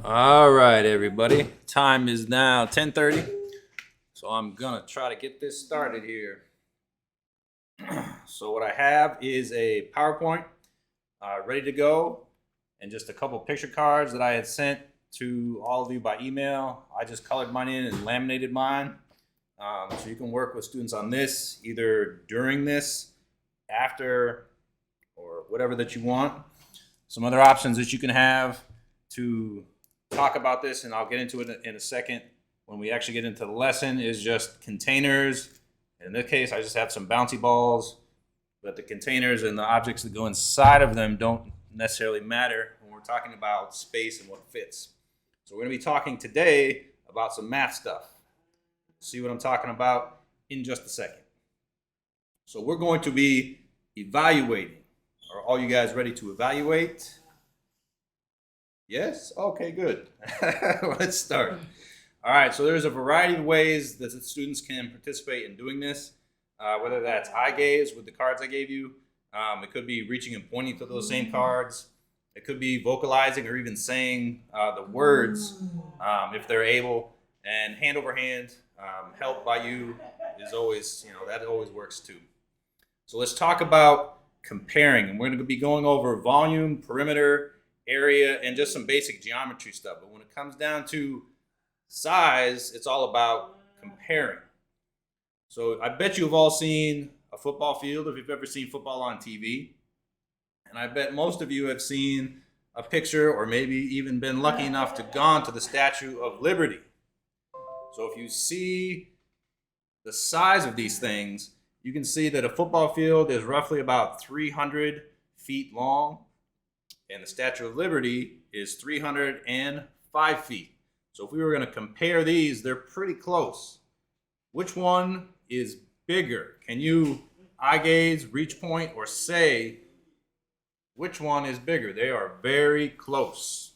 All right, everybody. Time is now 10:30, so I'm gonna try to get this started here. So what I have is a PowerPoint ready to go, and just a couple picture cards that I had sent to all of you by email. I just colored mine in and laminated mine, so you can work with students on this either during this, after, or whatever that you want. Some other options that you can have to talk about this, and I'll get into it in a second when we actually get into the lesson, is just containers. In this case, I just have some bouncy balls, but the containers and the objects that go inside of them don't necessarily matter when we're talking about space and what fits. So we're going to be talking today about some math stuff. See what I'm talking about in just a second. So we're going to be evaluating. Are all you guys ready to evaluate? Yes? Okay, good. Let's start. All right, so there's a variety of ways that the students can participate in doing this, whether that's eye gaze with the cards I gave you. It could be reaching and pointing to those same cards. It could be vocalizing or even saying the words if they're able. And hand over hand, help by you is always, that always works too. So let's talk about comparing. And we're going to be going over volume, perimeter, area, and just some basic geometry stuff. But when it comes down to size, it's all about comparing. So I bet you've all seen a football field if you've ever seen football on TV. And I bet most of you have seen a picture or maybe even been lucky enough to gone to the Statue of Liberty. So if you see the size of these things, you can see that a football field is roughly about 300 feet long, and the Statue of Liberty is 305 feet. So if we were going to compare these, they're pretty close. Which one is bigger? Can you eye gaze, reach point, or say which one is bigger? They are very close.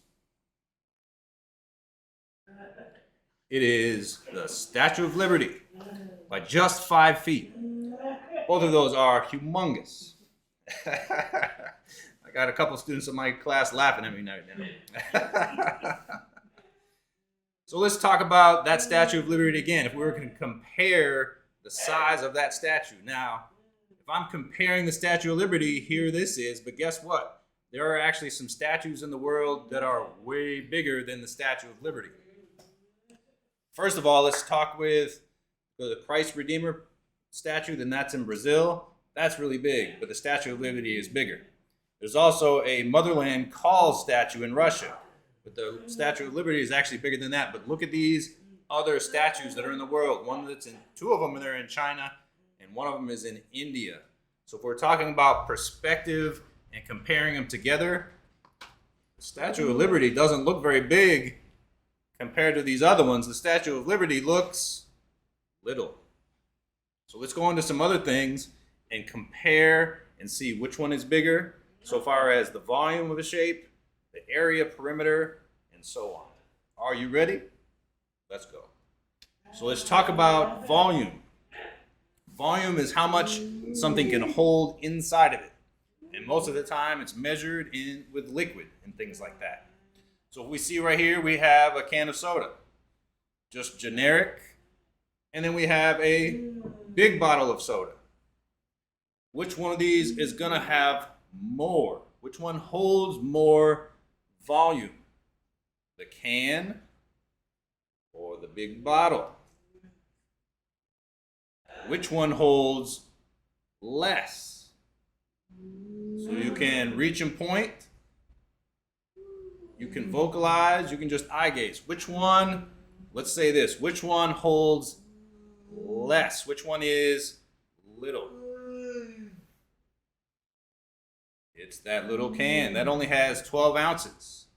It is the Statue of Liberty by just 5 feet. Both of those are humongous. I got a couple students in my class laughing at me now. So let's talk about that Statue of Liberty again. If we were going to compare the size of that statue. Now, if I'm comparing the Statue of Liberty, here this is, but guess what? There are actually some statues in the world that are way bigger than the Statue of Liberty. First of all, let's talk with the Christ Redeemer statue, then that's in Brazil. That's really big, but the Statue of Liberty is bigger. There's also a Motherland Calls statue in Russia, but the Statue of Liberty is actually bigger than that. But look at these other statues that are in the world. Two of them are in China, and one of them is in India. So if we're talking about perspective and comparing them together, the Statue of Liberty doesn't look very big compared to these other ones. The Statue of Liberty looks little. So let's go on to some other things and compare and see which one is bigger so far as the volume of the shape, the area, perimeter, and so on. Are you ready? Let's go. So let's talk about volume. Volume is how much something can hold inside of it. And most of the time it's measured with liquid and things like that. So if we see right here, we have a can of soda, just generic. And then we have a big bottle of soda. Which one of these is going to have more? Which one holds more volume? The can or the big bottle? Which one holds less? So you can reach and point. You can vocalize. You can just eye gaze. Which one, let's say this, which one holds less? Which one is little? It's that little can. That only has 12 ounces.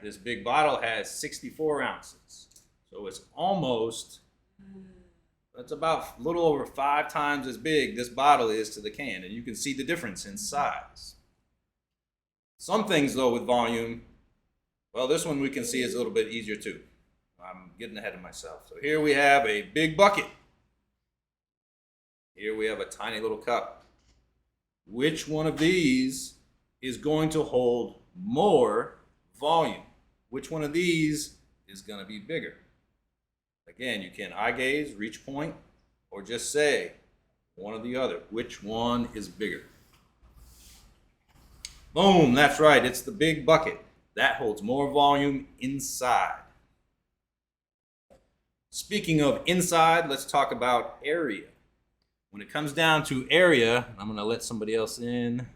This big bottle has 64 ounces. So it's that's about a little over 5 times as big this bottle is to the can. And you can see the difference in size. Some things, though, with volume, well, this one we can see is a little bit easier, too. I'm getting ahead of myself. So here we have a big bucket. Here we have a tiny little cup. Which one of these is going to hold more volume? which one of these is going to be bigger? Again, you can eye gaze, reach point, or just say one or the other. Which one is bigger? Boom, that's right. It's the big bucket. That holds more volume inside. Speaking of inside, let's talk about area. When it comes down to area, I'm going to let somebody else in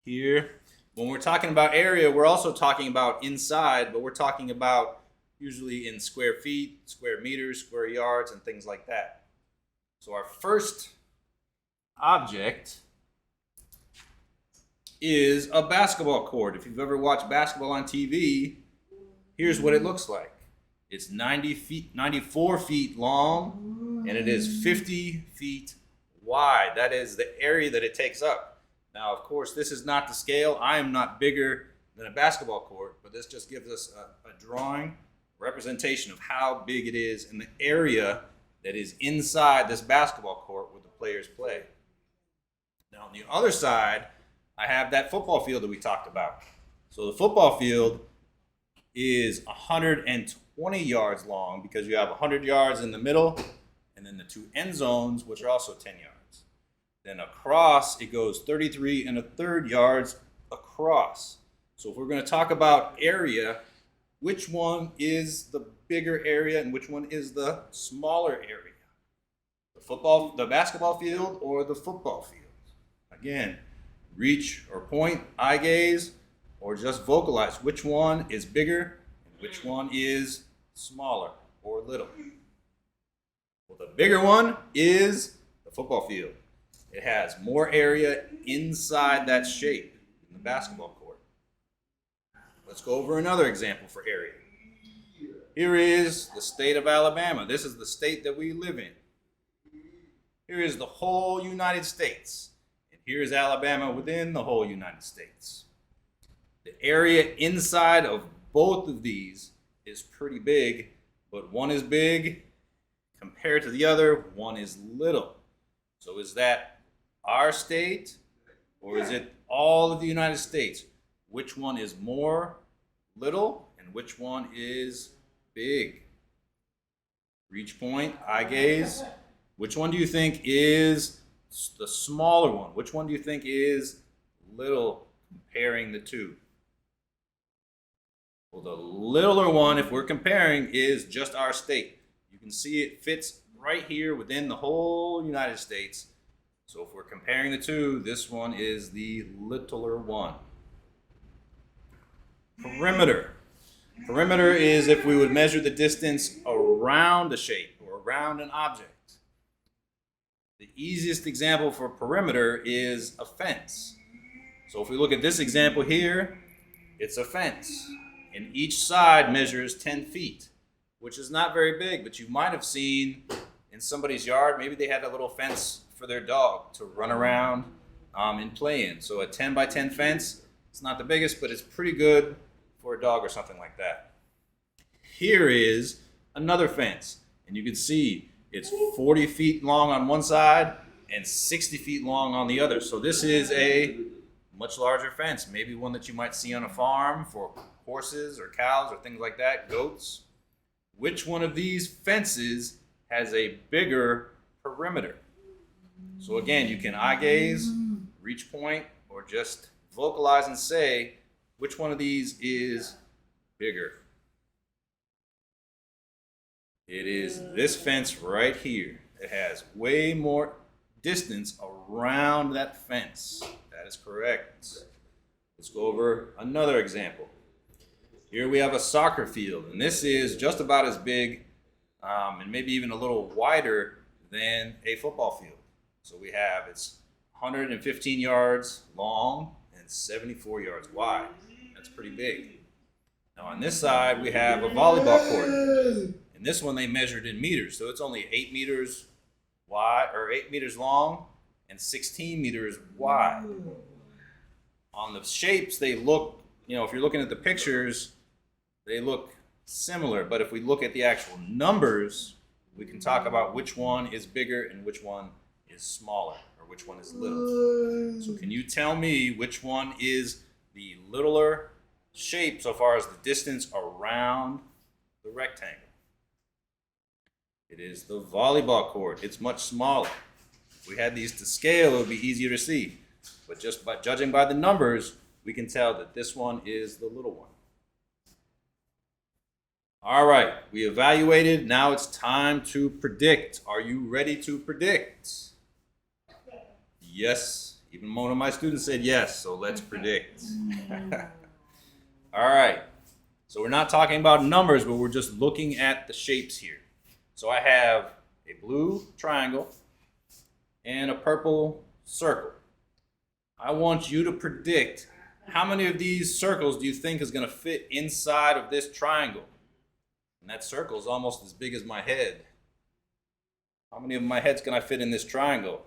here. When we're talking about area, we're also talking about inside, but we're talking about usually in square feet, square meters, square yards, and things like that. So our first object is a basketball court. If you've ever watched basketball on TV, here's what it looks like. It's 94 feet long, and it is 50 feet wide. That is the area that it takes up. Now, of course, this is not the scale. I am not bigger than a basketball court, but this just gives us a drawing representation of how big it is and the area that is inside this basketball court where the players play. Now, on the other side, I have that football field that we talked about. So the football field is 120 yards long because you have 100 yards in the middle and then the two end zones, which are also 10 yards. Then across, it goes 33 1/3 yards across. So if we're going to talk about area, which one is the bigger area and which one is the smaller area? The basketball field or the football field? Again, reach or point, eye gaze, or just vocalize which one is bigger and which one is smaller or little. Well, the bigger one is the football field. It has more area inside that shape in the basketball court. Let's go over another example for area. Here is the state of Alabama. This is the state that we live in. Here is the whole United States. And here is Alabama within the whole United States. The area inside of both of these is pretty big, but one is big compared to the other, one is little. So is that our state or is it all of the United States? Which one is more little and which one is big? Reach point, eye gaze. Which one do you think is the smaller one? Which one do you think is little comparing the two? Well, the littler one, if we're comparing, is just our state. You can see it fits right here within the whole United States. So if we're comparing the two, this one is the littler one. Perimeter. Perimeter is if we would measure the distance around a shape or around an object. The easiest example for perimeter is a fence. So if we look at this example here, it's a fence. And each side measures 10 feet, which is not very big, but you might have seen in somebody's yard, maybe they had a little fence for their dog to run around and play in. So a 10 by 10 fence, it's not the biggest, but it's pretty good for a dog or something like that. Here is another fence, and you can see it's 40 feet long on one side and 60 feet long on the other. So this is a much larger fence, maybe one that you might see on a farm for horses or cows or things like that, goats. Which one of these fences has a bigger perimeter? So again, you can eye gaze, reach point, or just vocalize and say which one of these is bigger. It is this fence right here. It has way more distance around that fence. That is correct. Let's go over another example. Here we have a soccer field, and this is just about as big and maybe even a little wider than a football field. So we have, it's 115 yards long and 74 yards wide. That's pretty big. Now on this side, we have a volleyball court. And this one they measured in meters. So it's only 8 meters wide, or 8 meters long and 16 meters wide. On the shapes, they look, if you're looking at the pictures, they look similar. But if we look at the actual numbers, we can talk about which one is bigger and which one is smaller, or which one is little. So can you tell me which one is the littler shape so far as the distance around the rectangle? It is the volleyball court. It's much smaller. If we had these to scale, it would be easier to see. But just by judging by the numbers, we can tell that this one is the little one. All right, we evaluated. Now it's time to predict. Are you ready to predict? Yes. Even one of my students said yes, so let's predict. All right. So we're not talking about numbers, but we're just looking at the shapes here. So I have a blue triangle and a purple circle. I want you to predict how many of these circles do you think is going to fit inside of this triangle? And that circle is almost as big as my head. How many of my heads can I fit in this triangle?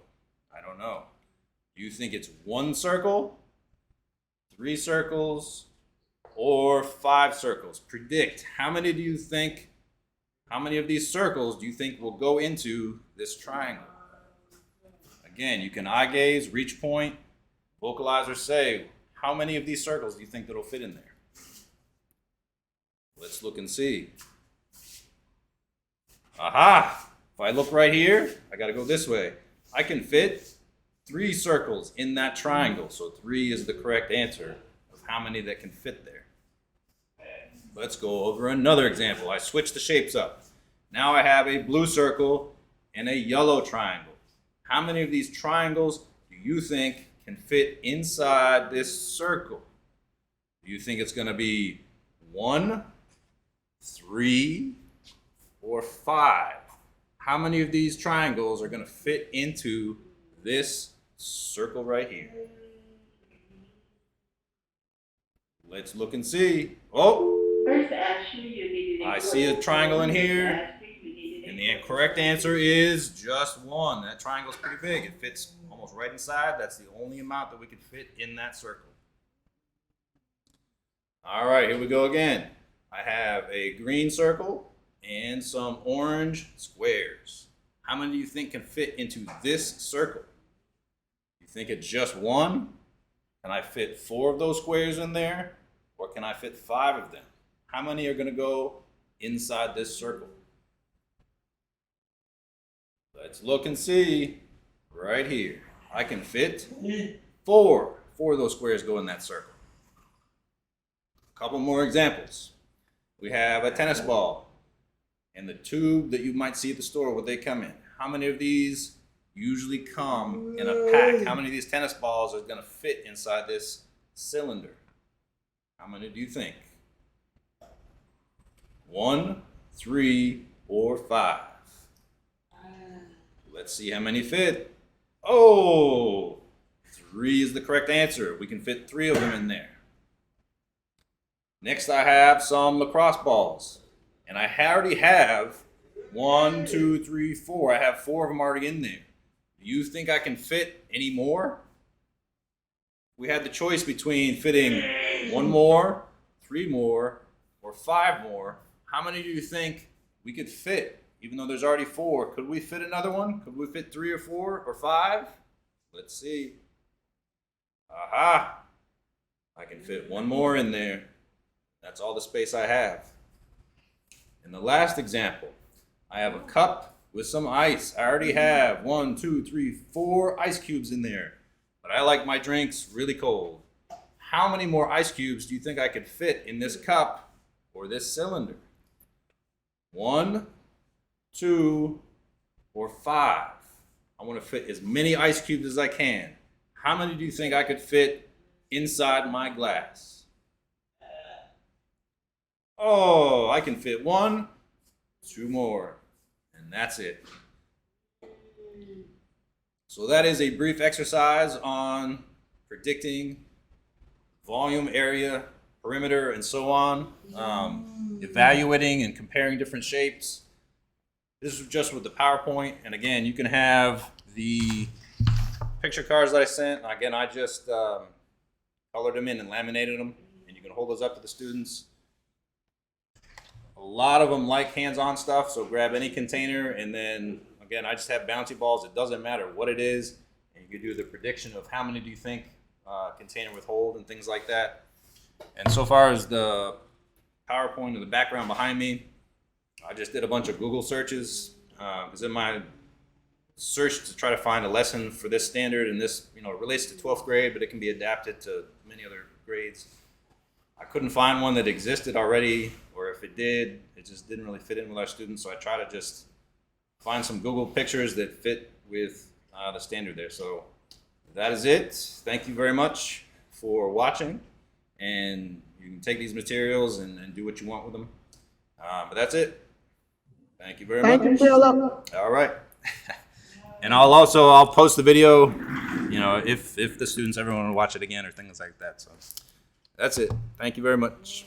I don't know. Do you think it's 1 circle, 3 circles, or 5 circles? Predict. How many of these circles do you think will go into this triangle? Again, you can eye gaze, reach point, vocalize, or say, how many of these circles do you think that'll fit in there? Let's look and see. Aha! If I look right here, I got to go this way. I can fit 3 circles in that triangle. So 3 is the correct answer of how many that can fit there. Let's go over another example. I switched the shapes up. Now I have a blue circle and a yellow triangle. How many of these triangles do you think can fit inside this circle? Do you think it's going to be 1, 3, or 5? How many of these triangles are going to fit into this circle right here? Let's look and see. Oh, I see a triangle in here. And the correct answer is just 1. That triangle's pretty big. It fits almost right inside. That's the only amount that we could fit in that circle. All right, here we go again. I have a green circle and some orange squares. How many do you think can fit into this circle? You think it's just 1? Can I fit 4 of those squares in there? Or can I fit 5 of them? How many are going to go inside this circle? Let's look and see right here. I can fit 4. 4 of those squares go in that circle. A couple more examples. We have a tennis ball and the tube that you might see at the store where they come in. How many of these usually come in a pack? How many of these tennis balls are going to fit inside this cylinder? How many do you think? 1, 3, or 5? Let's see how many fit. Oh, 3 is the correct answer. We can fit 3 of them in there. Next, I have some lacrosse balls. And I already have 1, 2, 3, 4. I have 4 of them already in there. Do you think I can fit any more? We had the choice between fitting 1 more, 3 more, or 5 more. How many do you think we could fit? Even though there's already 4, could we fit another one? Could we fit 3 or 4 or 5? Let's see. Aha! I can fit 1 more in there. That's all the space I have. In the last example, I have a cup with some ice. I already have 1, 2, 3, 4 ice cubes in there. But I like my drinks really cold. How many more ice cubes do you think I could fit in this cup or this cylinder? 1, 2, or 5. I want to fit as many ice cubes as I can. How many do you think I could fit inside my glass? Oh, I can fit 1, 2 more, and that's it. So that is a brief exercise on predicting volume, area, perimeter, and so on. Evaluating and comparing different shapes. This is just with the PowerPoint, and again, you can have the picture cards that I sent. Again, I just colored them in and laminated them, and you can hold those up to the students. A lot of them like hands-on stuff, so grab any container, and then, again, I just have bouncy balls. It doesn't matter what it is, and you can do the prediction of how many do you think container would hold and things like that. And so far as the PowerPoint or the background behind me, I just did a bunch of Google searches because in my search to try to find a lesson for this standard, and this relates to 12th grade, but it can be adapted to many other grades. I couldn't find one that existed already, or if it did, it just didn't really fit in with our students. So I try to just find some Google pictures that fit with the standard there. So that is it. Thank you very much for watching, and you can take these materials and do what you want with them. But that's it. Thank you very much. Thank you, Philip. All right. And I'll post the video, if the students ever want to watch it again or things like that. So that's it. Thank you very much.